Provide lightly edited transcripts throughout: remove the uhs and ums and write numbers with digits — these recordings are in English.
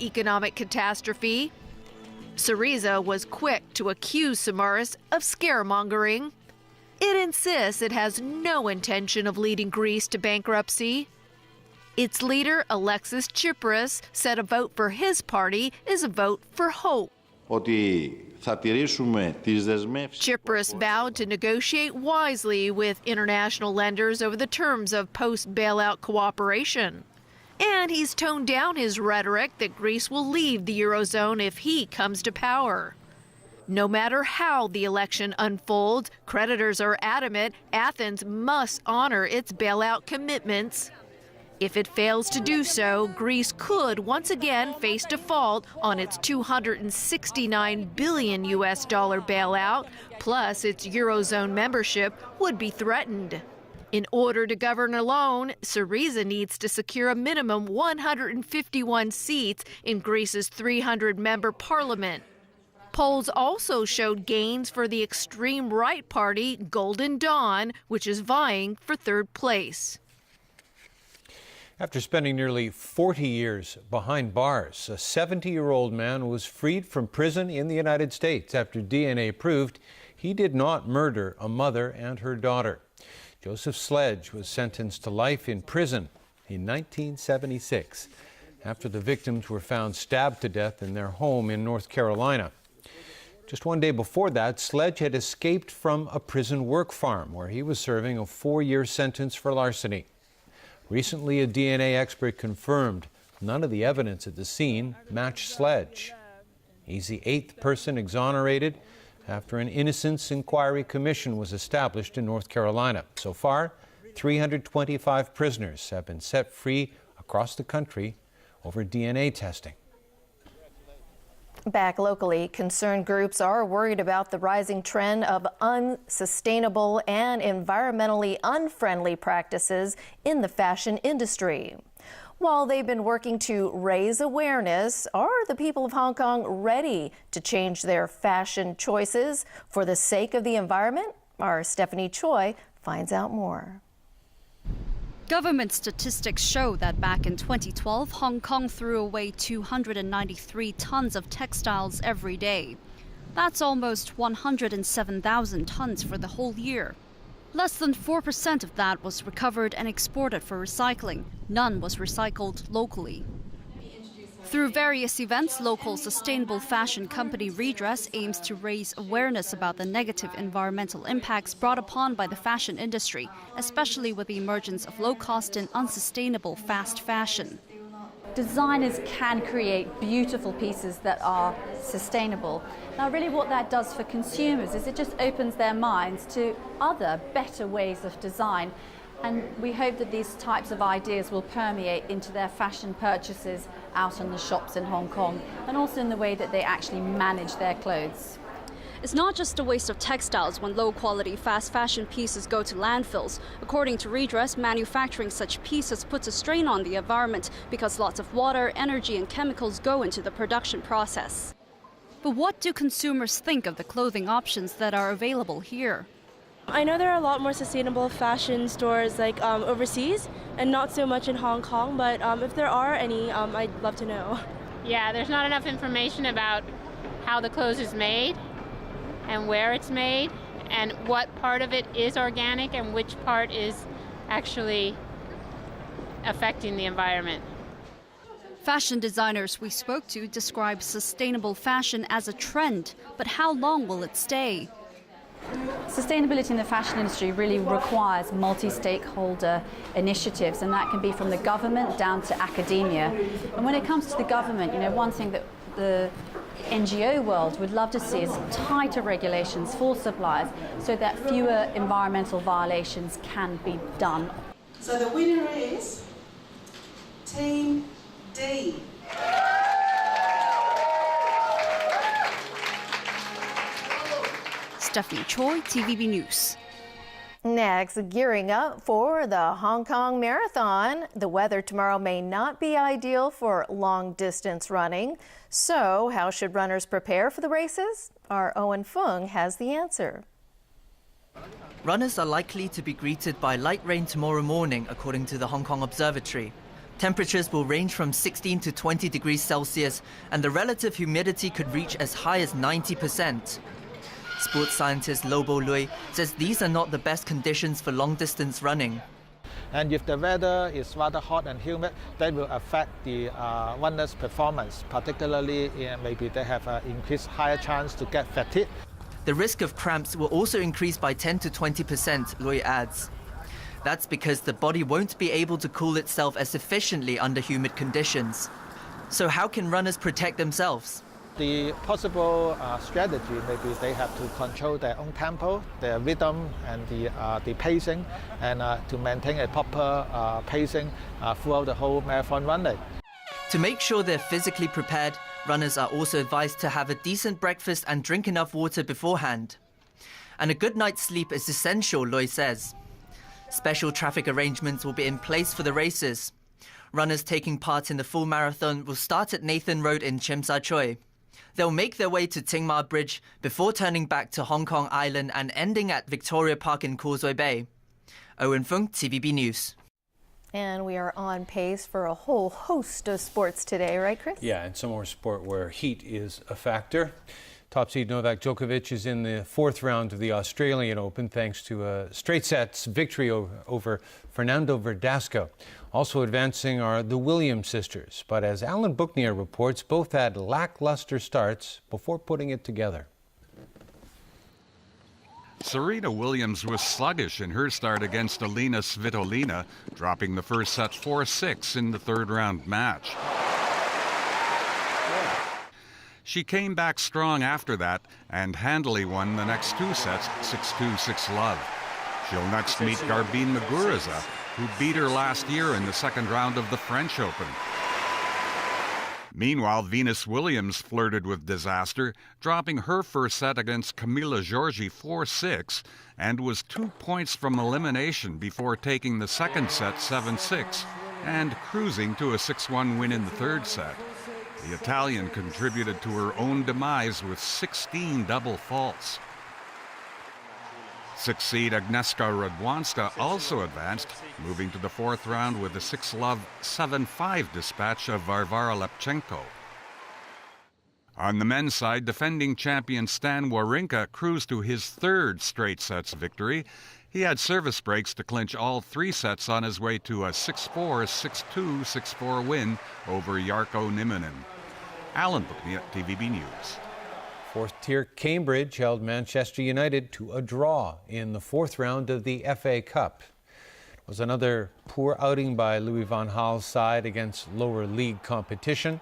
economic catastrophe. Syriza was quick to accuse Samaras of scaremongering. It insists it has no intention of leading Greece to bankruptcy. Its leader, Alexis Tsipras, said a vote for his party is a vote for hope. Tsipras vowed to negotiate wisely with international lenders over the terms of post-bailout cooperation. And he's toned down his rhetoric that Greece will leave the Eurozone if he comes to power. No matter how the election unfolds, creditors are adamant Athens must honor its bailout commitments. If it fails to do so, Greece could once again face default on its $269 billion bailout, plus its Eurozone membership would be threatened. In order to govern alone, Syriza needs to secure a minimum 151 seats in Greece's 300-member parliament. Polls also showed gains for the extreme right party, Golden Dawn, which is vying for third place. After spending nearly 40 years behind bars, a 70-year-old man was freed from prison in the United States after DNA proved he did not murder a mother and her daughter. Joseph Sledge was sentenced to life in prison in 1976 after the victims were found stabbed to death in their home in North Carolina. Just one day before that, Sledge had escaped from a prison work farm where he was serving a 4-year sentence for larceny. Recently, a DNA expert confirmed none of the evidence at the scene matched Sledge. He's the 8th person exonerated after an Innocence Inquiry Commission was established in North Carolina. So far, 325 prisoners have been set free across the country over DNA testing. Back locally, concerned groups are worried about the rising trend of unsustainable and environmentally unfriendly practices in the fashion industry. While they've been working to raise awareness, are the people of Hong Kong ready to change their fashion choices for the sake of the environment? Our Stephanie Choi finds out more. Government statistics show that back in 2012, Hong Kong threw away 293 tons of textiles every day. That's almost 107,000 tons for the whole year. Less than 4% of that was recovered and exported for recycling. None was recycled locally. Through various events, local sustainable fashion company Redress aims to raise awareness about the negative environmental impacts brought upon by the fashion industry, especially with the emergence of low-cost and unsustainable fast fashion. Designers can create beautiful pieces that are sustainable. Now, really what that does for consumers is it just opens their minds to other, better ways of design. And we hope that these types of ideas will permeate into their fashion purchases out in the shops in Hong Kong, and also in the way that they actually manage their clothes. It's not just a waste of textiles when low-quality fast fashion pieces go to landfills. According to Redress, manufacturing such pieces puts a strain on the environment because lots of water, energy and chemicals go into the production process. But what do consumers think of the clothing options that are available here? I know there are a lot more sustainable fashion stores like overseas and not so much in Hong Kong, but if there are any, I'd love to know. Yeah, there's not enough information about how the clothes is made and where it's made and what part of it is organic and which part is actually affecting the environment. Fashion designers we spoke to describe sustainable fashion as a trend, but how long will it stay? Sustainability in the fashion industry really requires multi-stakeholder initiatives, and that can be from the government down to academia. And when it comes to the government, one thing that the NGO world would love to see is tighter regulations for suppliers so that fewer environmental violations can be done. So the winner is Team D. Stephanie Choi, TVB News. Next, gearing up for the Hong Kong Marathon. The weather tomorrow may not be ideal for long-distance running. So how should runners prepare for the races? Our Owen Fung has the answer. Runners are likely to be greeted by light rain tomorrow morning, according to the Hong Kong Observatory. Temperatures will range from 16 to 20 degrees Celsius, and the relative humidity could reach as high as 90%. Sports scientist Lobo Lui says these are not the best conditions for long-distance running. And if the weather is rather hot and humid, that will affect the runner's performance, particularly maybe they have an increased higher chance to get fatigue. The risk of cramps will also increase by 10 to 20%, Lui adds. That's because the body won't be able to cool itself as efficiently under humid conditions. So how can runners protect themselves? The possible strategy maybe they have to control their own tempo, their rhythm, and the pacing, and to maintain a proper pacing throughout the whole marathon running. To make sure they're physically prepared, runners are also advised to have a decent breakfast and drink enough water beforehand. And a good night's sleep is essential, Loy says. Special traffic arrangements will be in place for the races. Runners taking part in the full marathon will start at Nathan Road in Tsim Sha Tsui. They'll make their way to Ting Ma Bridge before turning back to Hong Kong Island and ending at Victoria Park in Causeway Bay. Owen Fung, TVB News. And we are on pace for a whole host of sports today, right, Chris? Yeah, and some more sport where heat is a factor. Top seed Novak Djokovic is in the fourth round of the Australian Open thanks to a straight sets victory over Fernando Verdasco. Also advancing are the Williams sisters, but as Alan Booknier reports, both had lackluster starts before putting it together. Serena Williams was sluggish in her start against Alina Svitolina, dropping the first set 4-6 in the third round match. She came back strong after that and handily won the next two sets 6-2, 6-love. She'll next meet Garbine Muguruza, who beat her last year in the second round of the French Open. Meanwhile, Venus Williams flirted with disaster, dropping her first set against Camila Giorgi 4-6 and was 2 points from elimination before taking the second set 7-6 and cruising to a 6-1 win in the third set. The Italian contributed to her own demise with 16 double faults. Sixth seed Agnieszka Radwanska also advanced, moving to the fourth round with a 6-love 7-5 dispatch of Varvara Lepchenko. On the men's side, defending champion Stan Wawrinka cruised to his third straight sets victory. He had service breaks to clinch all three sets on his way to a 6-4, 6-2, 6-4 win over Jarkko Nieminen. Alan Booknier, TVB News. Fourth-tier Cambridge held Manchester United to a draw in the fourth round of the FA Cup. It was another poor outing by Louis van Gaal's side against lower league competition.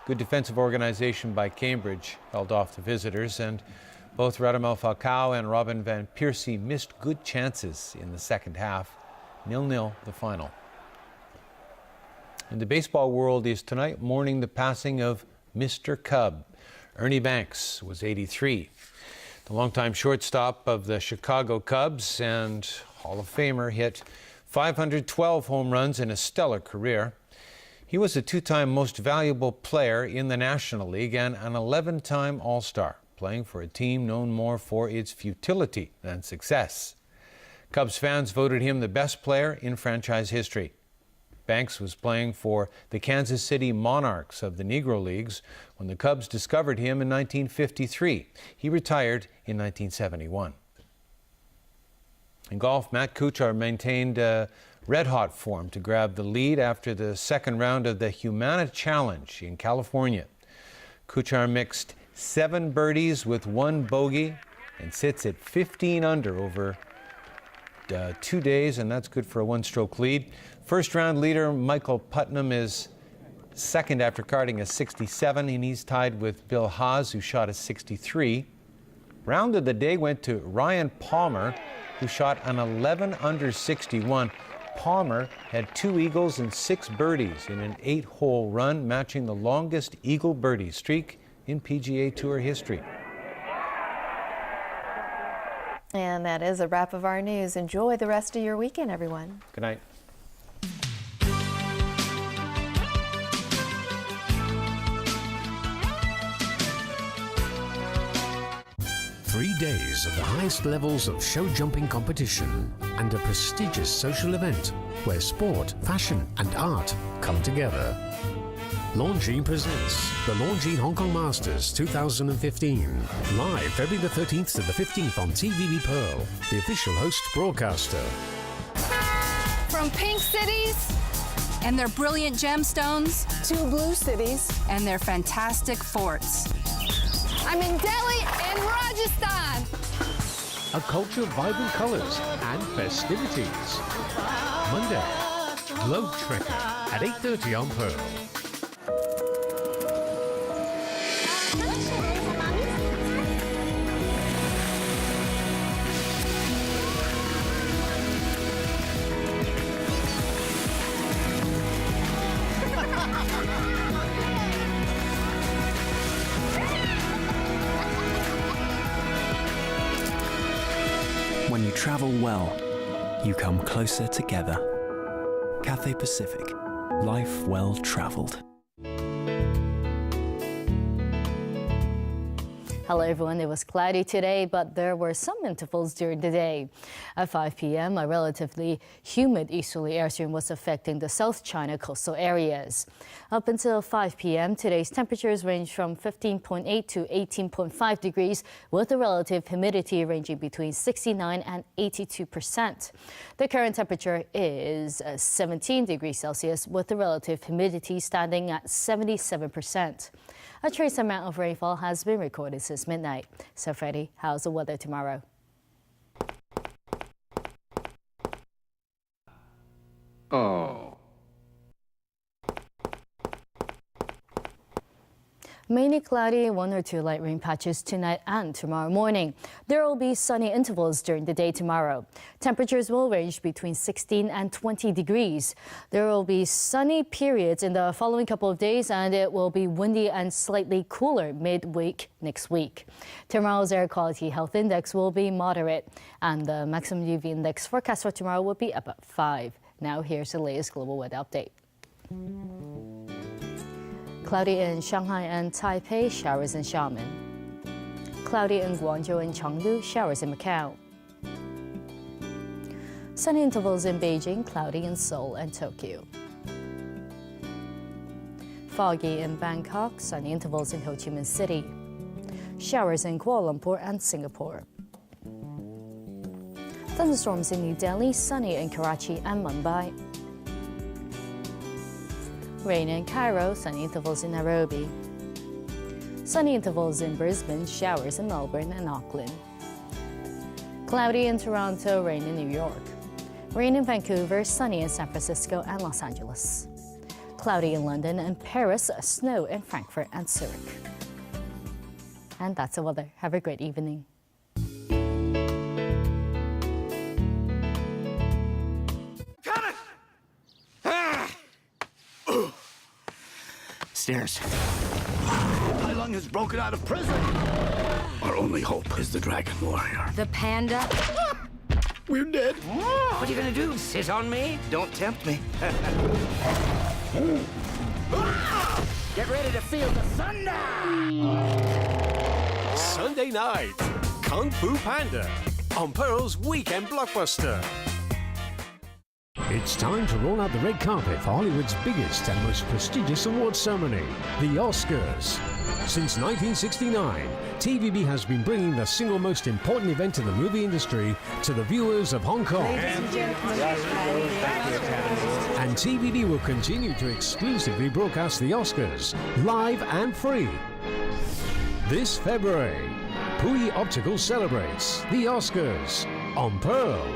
Good defensive organization by Cambridge held off the visitors, and both Radamel Falcao and Robin van Persie missed good chances in the second half. 0-0 the final. In the baseball world is tonight mourning the passing of Mr. Cub. Ernie Banks was 83. The longtime shortstop of the Chicago Cubs and Hall of Famer hit 512 home runs in a stellar career. He was a two-time most valuable player in the National League and an 11-time All-Star, playing for a team known more for its futility than success. Cubs fans voted him the best player in franchise history. Banks was playing for the Kansas City Monarchs of the Negro Leagues when the Cubs discovered him in 1953. He retired in 1971. In golf, Matt Kuchar maintained red-hot form to grab the lead after the second round of the Humana Challenge in California. Kuchar mixed 7 birdies with 1 bogey and sits at 15 under over 2 days, and that's good for a one-stroke lead. First-round leader Michael Putnam is second after carding a 67, and he's tied with Bill Haas, who shot a 63. Round of the day went to Ryan Palmer, who shot an 11 under 61. Palmer had 2 eagles and 6 birdies in an 8-hole run, matching the longest eagle birdie streak in PGA Tour history. And that is a wrap of our news. Enjoy the rest of your weekend, everyone. Good night. Three days of the highest levels of show jumping competition and a prestigious social event where sport, fashion and art come together. Longines presents the Longines Hong Kong Masters 2015. Live February the 13th to the 15th on TVB Pearl, the official host broadcaster. From pink cities and their brilliant gemstones to blue cities and their fantastic forts. I'm in Delhi and Rajasthan. A culture of vibrant colours and festivities. Monday, Globe Trekker at 8:30 on Pearl. When you travel well, you come closer together. Cathay Pacific. Life well traveled. Hello everyone, it was cloudy today, but there were some intervals during the day. At 5 p.m., a relatively humid easterly air stream was affecting the South China coastal areas. Up until 5 p.m., today's temperatures range from 15.8 to 18.5 degrees, with the relative humidity ranging between 69 and 82%. The current temperature is 17 degrees Celsius, with the relative humidity standing at 77%. A trace amount of rainfall has been recorded since midnight. So Freddie, how's the weather tomorrow? Mainly cloudy, 1 or 2 light rain patches tonight and tomorrow morning. There will be sunny intervals during the day tomorrow. Temperatures will range between 16 and 20 degrees. There will be sunny periods in the following couple of days, and it will be windy and slightly cooler midweek next week. Tomorrow's air quality health index will be moderate, and the maximum UV index forecast for tomorrow will be about 5. Now here's the latest global weather update. Cloudy in Shanghai and Taipei, showers in Xiamen. Cloudy in Guangzhou and Chengdu, showers in Macau. Sunny intervals in Beijing, cloudy in Seoul and Tokyo. Foggy in Bangkok, sunny intervals in Ho Chi Minh City. Showers in Kuala Lumpur and Singapore. Thunderstorms in New Delhi, sunny in Karachi and Mumbai. Rain in Cairo, sunny intervals in Nairobi. Sunny intervals in Brisbane, showers in Melbourne and Auckland. Cloudy in Toronto, rain in New York. Rain in Vancouver, sunny in San Francisco and Los Angeles. Cloudy in London and Paris, snow in Frankfurt and Zurich. And that's the weather. Have a great evening. Stairs. Tai Lung has broken out of prison. Our only hope is the Dragon Warrior. The panda. We're dead. What are you gonna do? Sit on me? Don't tempt me. Get ready to feel the thunder! Sunday night, Kung Fu Panda on Pearl's Weekend Blockbuster. It's time to roll out the red carpet for Hollywood's biggest and most prestigious award ceremony, the Oscars. Since 1969, TVB has been bringing the single most important event in the movie industry to the viewers of Hong Kong. And TVB will continue to exclusively broadcast the Oscars, live and free. This February, Puyi Optical celebrates the Oscars on Pearl.